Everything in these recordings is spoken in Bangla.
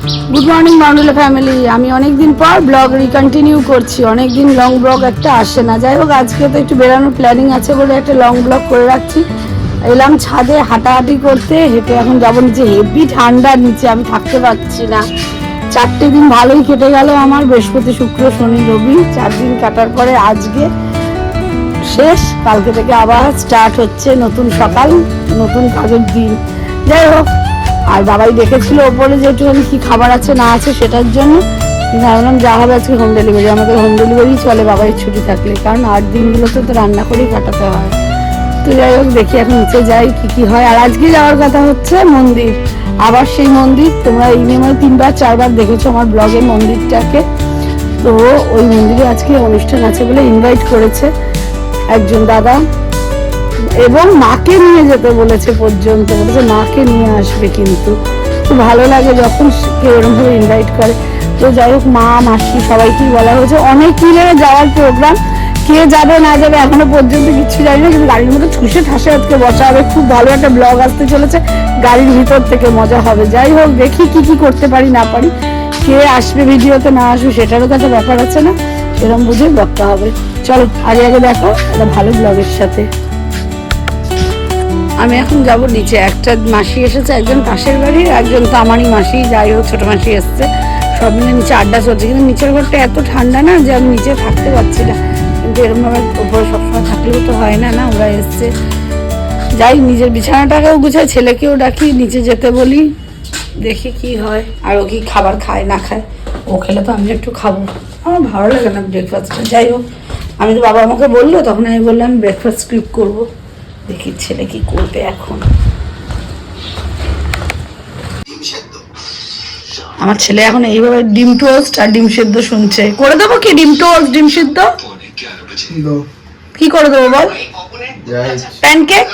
Good morning বাউন্ডুলা family. আমি অনেক দিন পর ব্লগ রিকন্টিনিউ করছি। অনেক দিন লং ব্লগ একটা আসে না। যাই হোক, আজকে তো একটু বেরানোর প্ল্যানিং আছে বলে একটা লং ব্লগ করে রাখছি। এলাম ছাদে হাঁটাহাঁটি করতে, হেঁটে এখন যাবো নিচে। হেভি ঠান্ডার নিচে আমি থাকতে পারছি না। 4টে দিন ভালোই কেটে গেল আমার, বৃহস্পতি শুক্র শনি রবি 4 দিন কাটার পরে আজকে শেষ। কালকে থেকে আবার স্টার্ট হচ্ছে নতুন সকাল, নতুন কাজের দিন। যাই হোক, আর বাবাই দেখেছিল ওপরে যে একটুখানি কী খাবার আছে না আছে সেটার জন্য। ভাবলাম যা হবে আজকে হোম ডেলিভারি, আমাদের হোম ডেলিভারি চলে বাবাই ছুটি থাকলে, কারণ 8 দিনগুলোতে তো রান্না করেই কাটাতে হয়। তো যাই হোক, দেখি এখন নিচে যাই কী কী হয়। আর আজকে যাওয়ার কথা হচ্ছে মন্দির, আবার সেই মন্দির। তোমরা এই নিয়ে 3বার 4বার দেখেছো আমার ব্লগে মন্দিরটাকে। তো ওই মন্দিরে আজকে অনুষ্ঠান আছে বলে ইনভাইট করেছে একজন দাদা, এবং মাকে নিয়ে যেতে বলেছে পর্যন্ত, বলেছে মাকে নিয়ে আসবে। কিন্তু খুব ভালো লাগে যখন কেউ এরকমভাবে ইনভাইট করে। তো যাই হোক, মা মাসি সবাইকেই বলা হয়েছে। অনেক মিলে যাওয়ার প্রোগ্রাম, কে যাবে না যাবে এখনো পর্যন্ত কিছু জানি না, কিন্তু গাড়ির মধ্যে ঠুসে ঠাসে আজকে বসা হবে। খুব ভালো একটা ব্লগ আসতে চলেছে, গাড়ির ভিতর থেকে মজা হবে। যাই হোক, দেখি কি কি করতে পারি না পারি। কে আসবে ভিডিওতে না আসবে সেটারও তো একটা ব্যাপার আছে না, এরকম বুঝে ব্লগটা হবে। চলো আগে আগে দেখো একটা ভালো ব্লগের সাথে। আমি এখন যাব নিচে। একটা মাসি এসেছে, একজন পাশের বাড়ির, একজন তো আমারই মাসি। যাই হোক, ছোটো মাসি এসছে, সব মিলে নিচে আড্ডা চলছে। কিন্তু নিচের ঘরটা এত ঠান্ডা না যে আমি নিচে থাকতে পারছি না। কিন্তু এরকমভাবে ওপরে সবসময় থাকলেও তো হয় না, না ওরা এসছে। যাই, নিজের বিছানাটাকেও গুছাই, ছেলেকেও ডাকি, নিচে যেতে বলি, দেখি কি হয়। আর ও কি খাবার খায় না খায়, ও খেলে তো আমি একটু খাবো। আমার ভালো লাগে না ব্রেকফাস্টটা। যাই হোক, আমি তো বাবা আমাকে বললো, তখন আমি বললাম আমি ব্রেকফাস্ট স্কিপ করবো। দেখি ছেলে কি করবে এখন। আমার ছেলে এখন এইভাবে ডিম টোস্ট আর ডিম সেদ্ধ শুনছে। করে দেবো কি ডিম টোস্ট ডিম সেদ্ধ? কি করে দেবো বল? প্যানকেক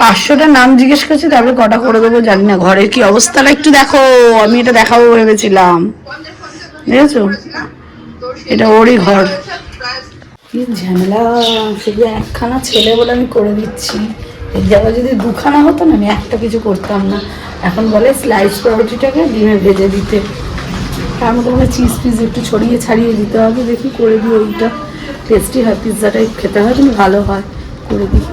500টার নাম জিজ্ঞেস করছি, তারপরে কটা করে দেবো জানি না। ঘরের কি অবস্থাটা একটু দেখো, আমি এটা দেখাবো ভেবেছিলাম, বুঝেছো? এটা ওরই ঘর। কি ঝামেলা, শুধু একখানা ছেলে বলে আমি করে দিচ্ছি। এর জায়গায় যদি দুখানা হতো না, আমি একটা কিছু করতাম না। এখন বলে স্লাইস পাউরুটিটাকে ডিমে ভেজে দিতে, তার মধ্যে মানে চিজ ফিজ একটু ছড়িয়ে ছাড়িয়ে দিতে হবে। দেখি করে দিই, ওইটা টেস্টি হয়, পিৎজাটাই খেতে হয় কিন্তু ভালো হয়, করে দিই।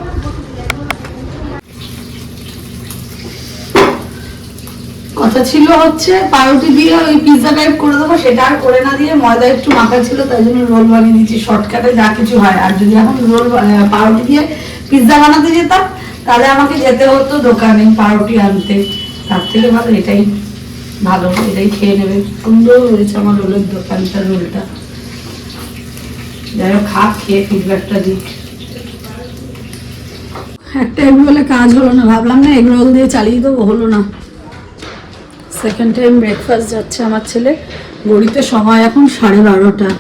কথা ছিল হচ্ছে পাউরুটি দিয়ে ওই পিৎজা টাইপ করে দেবো, সেটা আর করে না দিয়ে ময়দা একটু মাখা ছিল, তাই জন্য রোল বানিয়ে দিচ্ছি শর্টকাটে যা কিছু হয়। আর যদি এখন রোল পাউরুটি দিয়ে পিৎজা বানাতে যেতাম, তাহলে আমাকে যেতে হতো দোকানে পাউরুটি আনতে। তার থেকে ভালো এটাই ভালো, এটাই খেয়ে নেবে। সুন্দর হয়েছে আমার রোলের দোকানটা, রোলটা। যাই হোক, খেয়ে ফিডব্যাকটা দিই। একটা এগ রোলে কাজ হলো না, ভাবলাম না এগ রোল দিয়ে চালিয়ে দেবো, হলো না। সেকেন্ড টাইম ব্রেকফাস্ট যাচ্ছে আমার ছেলে। ঘড়িতে সময় এখন 12:30।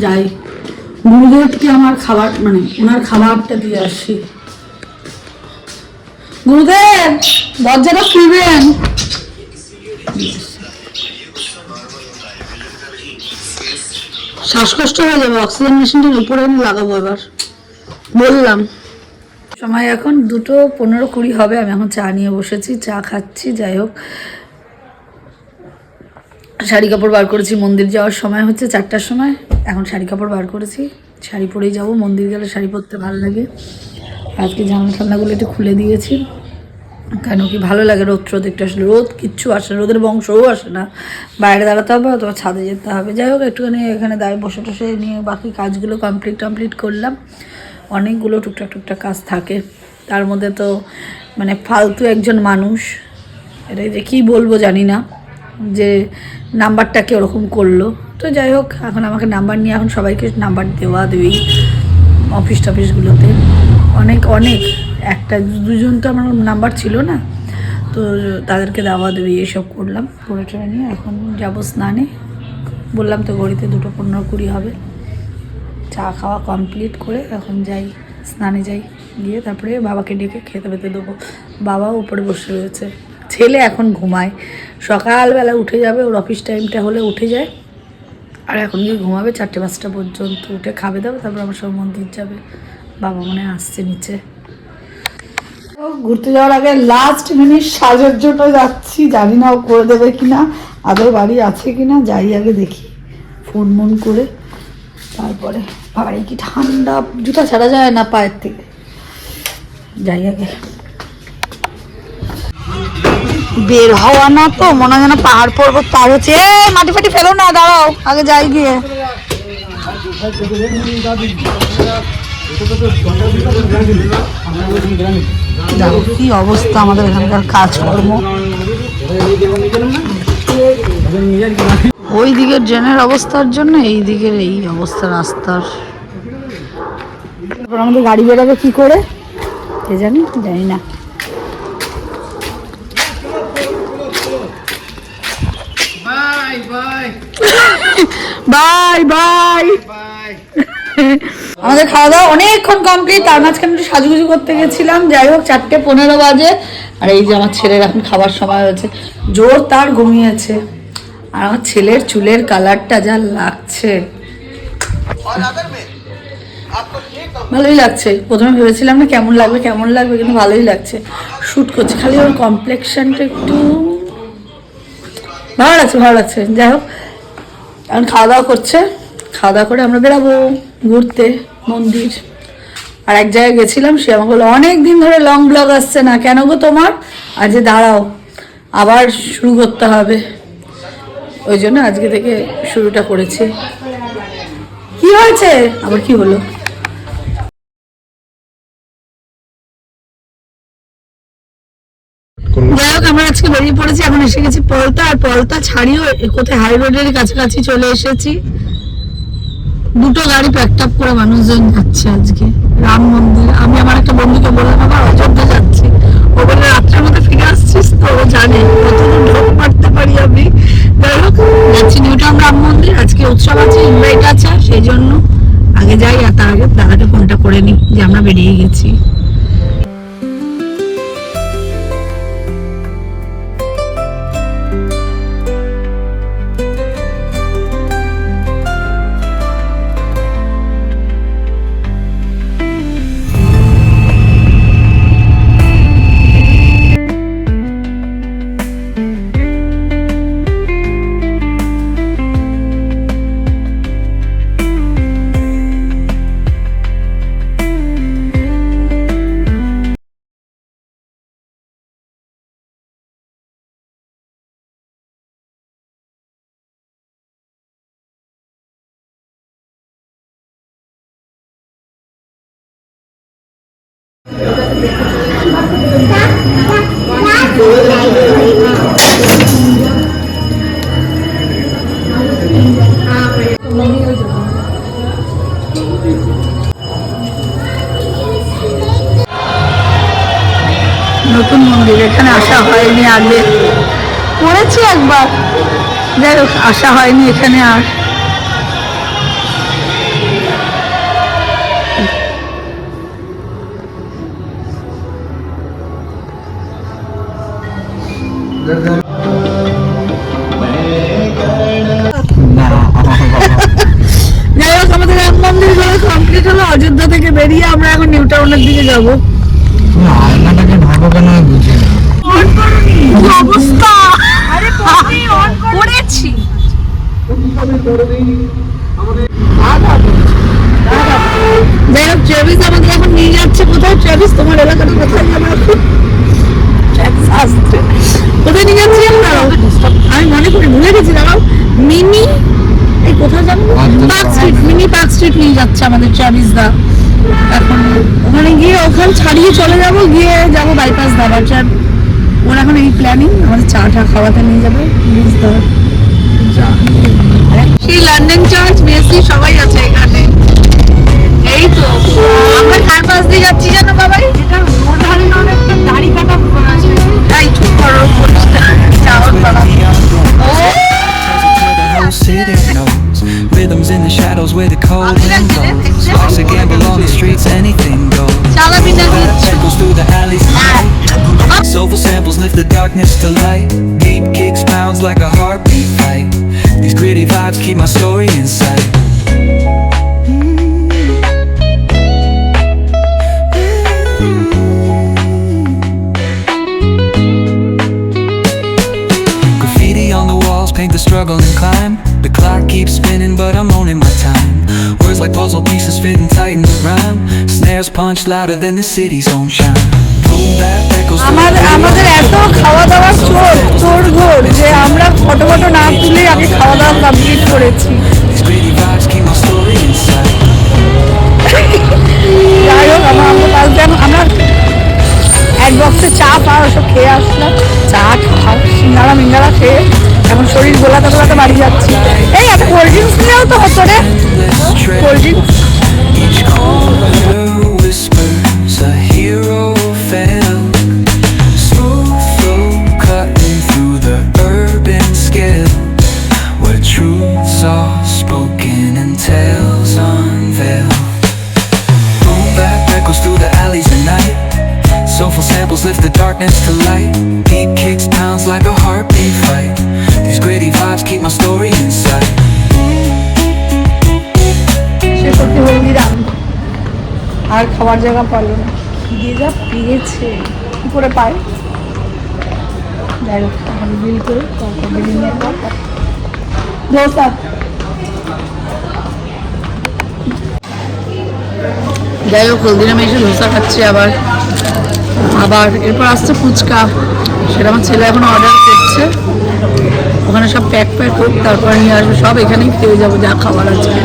যাই, গুরুদেবকে আমার খাবার মানে ওনার খাবারটা দিয়ে আসি। গুরুদেব, দরজাটা খুলবেন। শ্বাসকষ্ট হয়ে যাবে, অক্সিজেন মেশিনটার উপরে আমি লাগাবো এবার, বললাম। সময় এখন 2:15-20 হবে। আমি এখন চা নিয়ে বসেছি, চা খাচ্ছি। যাই হোক, শাড়ি কাপড় বার করেছি, মন্দির যাওয়ার সময় হচ্ছে 4টার সময়। এখন শাড়ি কাপড় বার করেছি, শাড়ি পরেই যাব। মন্দির গেলে শাড়ি পরতে ভালো লাগে। আজকে জানলা ঠান্ডাগুলো একটু খুলে দিয়েছি, কেন কি ভালো লাগে রোদ টোদ একটু আসলে। রোদ কিচ্ছু আসে না, রোদের বংশও আসে না। বাইরে দাঁড়াতে হবে অথবা ছাদে যেতে হবে। যাই হোক, একটুখানি এখানে দাঁড়িয়ে বসে টসে নিয়ে বাকি কাজগুলো কমপ্লিট করলাম। অনেকগুলো টুকটাক কাজ থাকে, তার মধ্যে তো মানে ফালতু একজন মানুষ, এটাই যে কী বলবো জানি না, যে নাম্বারটাকে ওরকম করলো। তো যাই হোক, এখন আমাকে নাম্বার নিয়ে এখন সবাইকে নাম্বার দেওয়ি অফিস টফিসগুলোতে। অনেক একটা দুজন তো আমার নাম্বার ছিল না, তো তাদেরকে দেওয়ি এসব করলাম। করে টরে নিয়ে এখন যাবো স্নানে। বললাম তো ঘড়িতে 2:15-20 হবে। চা খাওয়া কমপ্লিট করে এখন যাই, স্নানে যাই, গিয়ে তারপরে বাবাকে ডেকে খেতে পেতে দেবো। বাবাও উপরে বসে রয়েছে, ছেলে এখন ঘুমায়। সকালবেলা উঠে যাবে, ওর অফিস টাইমটা হলে উঠে যায়। আর এখন গিয়ে ঘুমাবে 4টে-5টা পর্যন্ত। উঠে খাবে দাবে, তারপর আমার সব মন্দির যাবে। বাবা মনে আসছে নিচে। ঘুরতে যাওয়ার আগে লাস্ট মিনিট সাজের জন্য যাচ্ছি, জানি না ও করে দেবে কিনা, আদৌ বাড়ি আছে কিনা, যাই আগে দেখি ফোন মন করে। তারপরে বাড়ি কি ঠান্ডা, জুতা ছাড়া যায় না পায়ের থেকে, যাই আগে। বের হওয়া না তো মনে হয় যেন পাহাড় পর্বত পার হচ্ছে। মাটি ফাটি ফেলো না, দাঁড়াও আগে যাই গিয়ে। কি অবস্থা আমাদের এখানকার কাজকর্ম, ওই দিকের ড্রেনের অবস্থার জন্য এই দিকের এই অবস্থা রাস্তার। আমাদের গাড়ি বেরোবে কি করে কে জানি, জানি না। Bye bye. আমাদের খাওয়া দাওয়া অনেকক্ষণ কমপ্লিট, তার মাঝখানে একটু সাজুগুজু করতে গেছিলাম। যাই হোক 4:15 বাজে, আর এই যে আমার ছেলের এখন খাবার সময় হয়েছে, জোর তার ঘুমিয়েছে। আর আমার ছেলের চুলের কালারটা যা লাগছে, ভালোই লাগছে। প্রথমে ভেবেছিলাম না কেমন লাগবে কিন্তু ভালোই লাগছে, শ্যুট করছে। খালি ওর কমপ্লেক্সনটা একটু ভালো লাগছে। যাই হোক এখন খাওয়া দাওয়া করছে, খাওয়া দাওয়া করে আমরা বেরাবো ঘুরতে মন্দির। আর এক জায়গায় গেছিলাম, সে আমাকে বললো অনেক দিন ধরে লং ব্লগ আসছে না, কেন গো তোমার? আজ দাঁড়াও আবার শুরু করতে হবে, ওই জন্য আজকে থেকে শুরুটা করেছি। কি হয়েছে আবার, কি হলো? যাই হোক আমরা আজকে বেরিয়ে পড়েছি, এখন এসে গেছি পলতা। আর পলতা ছাড়িও কোথায় হাই রোডের কাছাকাছি চলে এসেছি। দুটো গাড়ি প্যাকড আপ করে মানুষজন যাচ্ছে আজকে রাম মন্দির। আমি আমার একটা বন্ধুকে বললাম আবার অযোধ্যা যাচ্ছি, ও বলে রাত্রের মধ্যে ফিরে আসছিস তো, ও জানে কতদূর ঢোক মারতে পারি আমি। যাই হোক যাচ্ছি নিউ টাউন রাম মন্দির, আজকে উৎসব আছে, ইনভাইট আছে, সেই জন্য আগে যাই। আর তার আগে দাদাকে ফোনটা করে নিই যে আমরা বেরিয়ে গেছি। নতুন মন্দির, এখানে আসা হয়নি আগে, পড়েছি একবার, যাই হোক আসা হয়নি এখানে আর। যাই হোক আমাদের রাম মন্দির ঘোরা কমপ্লিট হলো। অযোধ্যা থেকে বেরিয়ে আমরা এখন নিউ টাউনের দিকে যাবো। অবস্থা করেছি। যাই হোক ট্রেভিস আমাদের এখন নিয়ে যাচ্ছে কোথায়? ট্রেভিস তোমার এলাকাটা কোথায়? কোথায় নিয়ে যাচ্ছি আমরা? আমি মনে করি ভুলে গেছি, দাঁড়াও। মিনি এই কোথায় যাবো, park street, mini park street নিয়ে যাচ্ছে আমাদের ট্রেভিস দা। এখন ওখানে গিয়ে ওখানে ছাড়িয়ে চলে যাবো, গিয়ে যাবো বাইপাস দাবার। ওর এখন এই প্ল্যানিং, আমাদের চা খাওয়াতে নিয়ে যাবে সেই লন্ডন চার্চ, মেসি সবাই আছে এখানে। এই তো আমরা কার পাশ দিয়ে যাচ্ছি জানো বাবাই? এটা রোড ধারে না, একটা দাড়ি কাটা আছে, তাই ঠিক করো চাওয়ার পালা। Rhythms in the shadows where the cold wind blows. Sparks a gamble on the streets, anything goes. Echoes through the alleys. Soulful samples lift the darkness to light. Deep kicks pounds like a heartbeat fight. These gritty vibes keep my story in sight. paint the struggle and climb. The clock keeps spinning, but I'm owning my time. Words like puzzle pieces fitting tight in the rhyme. Snares punch louder than the city's own chime. Boom, that echoes through the আমাদের এত খাওয়া দাওয়ার চোর ঘোর যে আমরা ফটো না তুলে আগে খাওয়া দাওয়া কমপ্লিট করেছি। These gritty vibes keep my story inside. যাই হোক আমরা এক বক্সে চা পাওয়া সব খেয়ে আসলাম, চা সিঙ্গাড়া মিঙ্গাড়া খেয়ে এখন শরীর গোলাতে গোলাতে বাড়ি যাচ্ছি। এই একটা কোল্ড ড্রিঙ্কস নিয়েও তো হতো রে, cold drinks. Each corner whispers a hero fell. Smooth flow cutting through the urban scale, where truths are spoken and tales unveiled. Boom bap echoes through the alleys at night. Soulful samples lift the darkness to light. Beat kicks pounds like a heartbeat fight. These gritty vibes keep my story inside. সে সত্যি হলদিরাম আর খাবার জায়গা পারলো না, খিদে যা পেয়েছে কি করে পায়। যাই হোক এখন বিল করে ধোসা। যাই হোক হলদিরামে এসে ধোসা খাচ্ছি আবার এরপর আসছে ফুচকা, সেটা আমার ছেলে এখন অর্ডার করছে। ওখানে সব প্যাক হোক তারপর নিয়ে আসবে, সব এখানেই খেয়ে যাবো যা খাবার আজকে।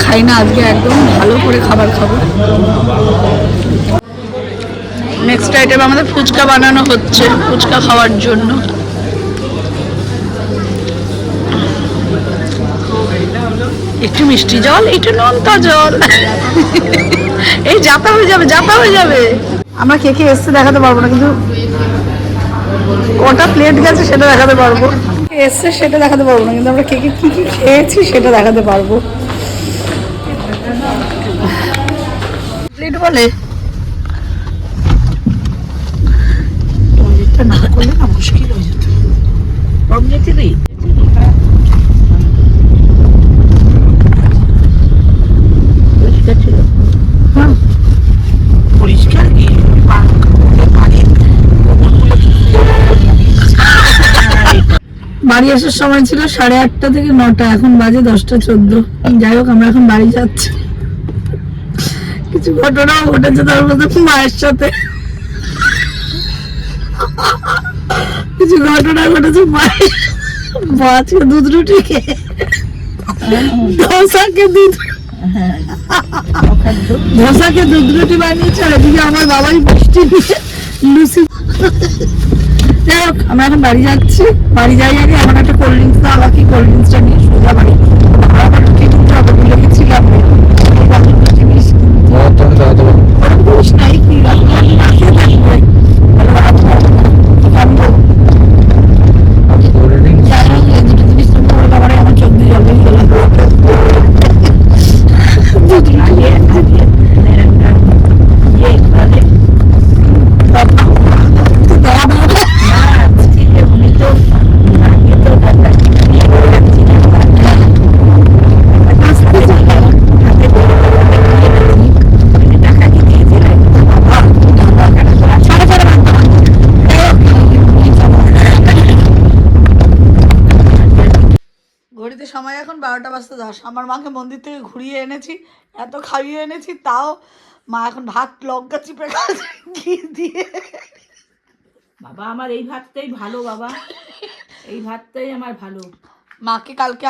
খাই না আজকে একদম ভালো করে খাবার খাবো। নেক্সট আইটেম আমাদের ফুচকা বানানো হচ্ছে, ফুচকা খাওয়ার জন্য। একটু মিষ্টি জল, একটু নোনতা জল, এই যাতা হয়ে যাবে। আমরা কে এসছে দেখাতে পারবো না, কিন্তু কটা প্লেট গেছে সেটা দেখাতে পারবো। এসছে সেটা দেখাতে পারবো না, কিন্তু আমরা কি খেয়েছি সেটা দেখাতে পারবো। প্লেট বলে টয়লেটটা না করলে না মুশকিল হয়ে যেত। কম যেতে নেই পরিষ্কার বাড়ি আসার সময় ছিল 8:30 থেকে 9টা, এখন বাজে 10:14। যাই হোক আমরা এখন বাড়ি যাচ্ছি। কিছু ঘটনাও ঘটেছে তার মধ্যে মায়ের সাথে, কিছু ঘটনা ঘটেছে মায়ের। আজকে দুধ রুটি খেয়ে ধোসাকে দুধ রুটি বানিয়েছে, আর এদিকে আমার বাবাই মিষ্টি দিয়ে লুচি। যাই হোক আমরা এখন বাড়ি যাচ্ছি। বাড়ি যাই আগে আমার একটা কোল্ড ড্রিঙ্কস দাও, বাকি কোল্ড ড্রিঙ্কসটা নিয়ে সোজা বাড়ি। আবার রুটি কিনতে হবে, লেগেছিলাম নাই কি আমার চোখ দিয়ে জল বেরিয়ে গেল। ঘড়িতে সময় এখন 12:10। আমার মাকে মন্দির থেকে ঘুরিয়ে এনেছি, এত খাইয়ে এনেছি, তাও মা এখন ভাত লঙ্কা চিপে খাচ্ছে ঘি দিয়ে। বাবা আমার এই ভাতটাই ভালো, বাবা এই ভাতটাই আমার ভালো। মাকে কালকে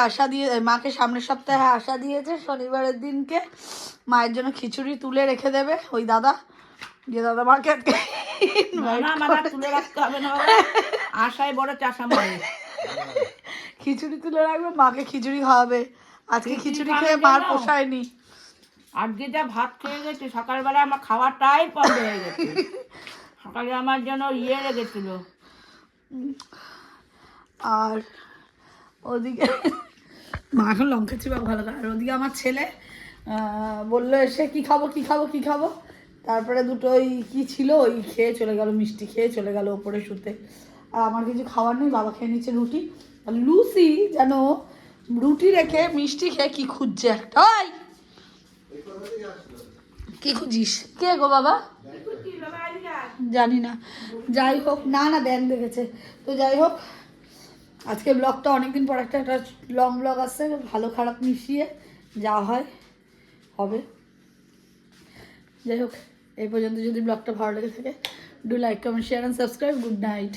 মাকে সামনের সপ্তাহে আশা দিয়েছে শনিবারের দিনকে মায়ের জন্য খিচুড়ি তুলে রেখে দেবে ওই দাদা, যে দাদা মাকে তুলে রাখতে হবে না বাবা, আশায় বড় চাষা মারে। খিচুড়ি তুলে রাখবে, মাকে খিচুড়ি খাওয়াবে। আজকে খিচুড়ি খেয়ে মার পোষায়নি। আজকে যা ভাত খেয়ে গেছে সকালবেলা আমার খাওয়াটাই বন্ধ হয়ে গেছে। সকালে আমার জন্য লেগেছিল। আর ওদিকে মা এখন লঙ্কা চিপা ভালো খায়, আর ওদিকে আমার ছেলে বললো এসে কি খাবো। তারপরে দুটো ওই কি ছিল ওই খেয়ে চলে গেল, মিষ্টি খেয়ে চলে গেল ওপরে শুতে। আর আমার কিছু খাওয়ার নেই, বাবা খেয়ে নিচ্ছে রুটি। আর লুসি যেন রুটি রেখে মিষ্টি খেয়ে কি খুঁজছে একটা। ওই কি খুঁজিস? কে গো বাবা? জানি না। যাই হোক, না ব্যাং দেখেছে। তো যাই হোক আজকে ব্লগটা অনেকদিন পর একটা লং ব্লগ আসছে, ভালো খারাপ মিশিয়ে যা হয় হবে। যাই হোক, এই পর্যন্ত যদি ব্লগটা ভালো লেগে থাকে, do like, comment, share and subscribe. Good night.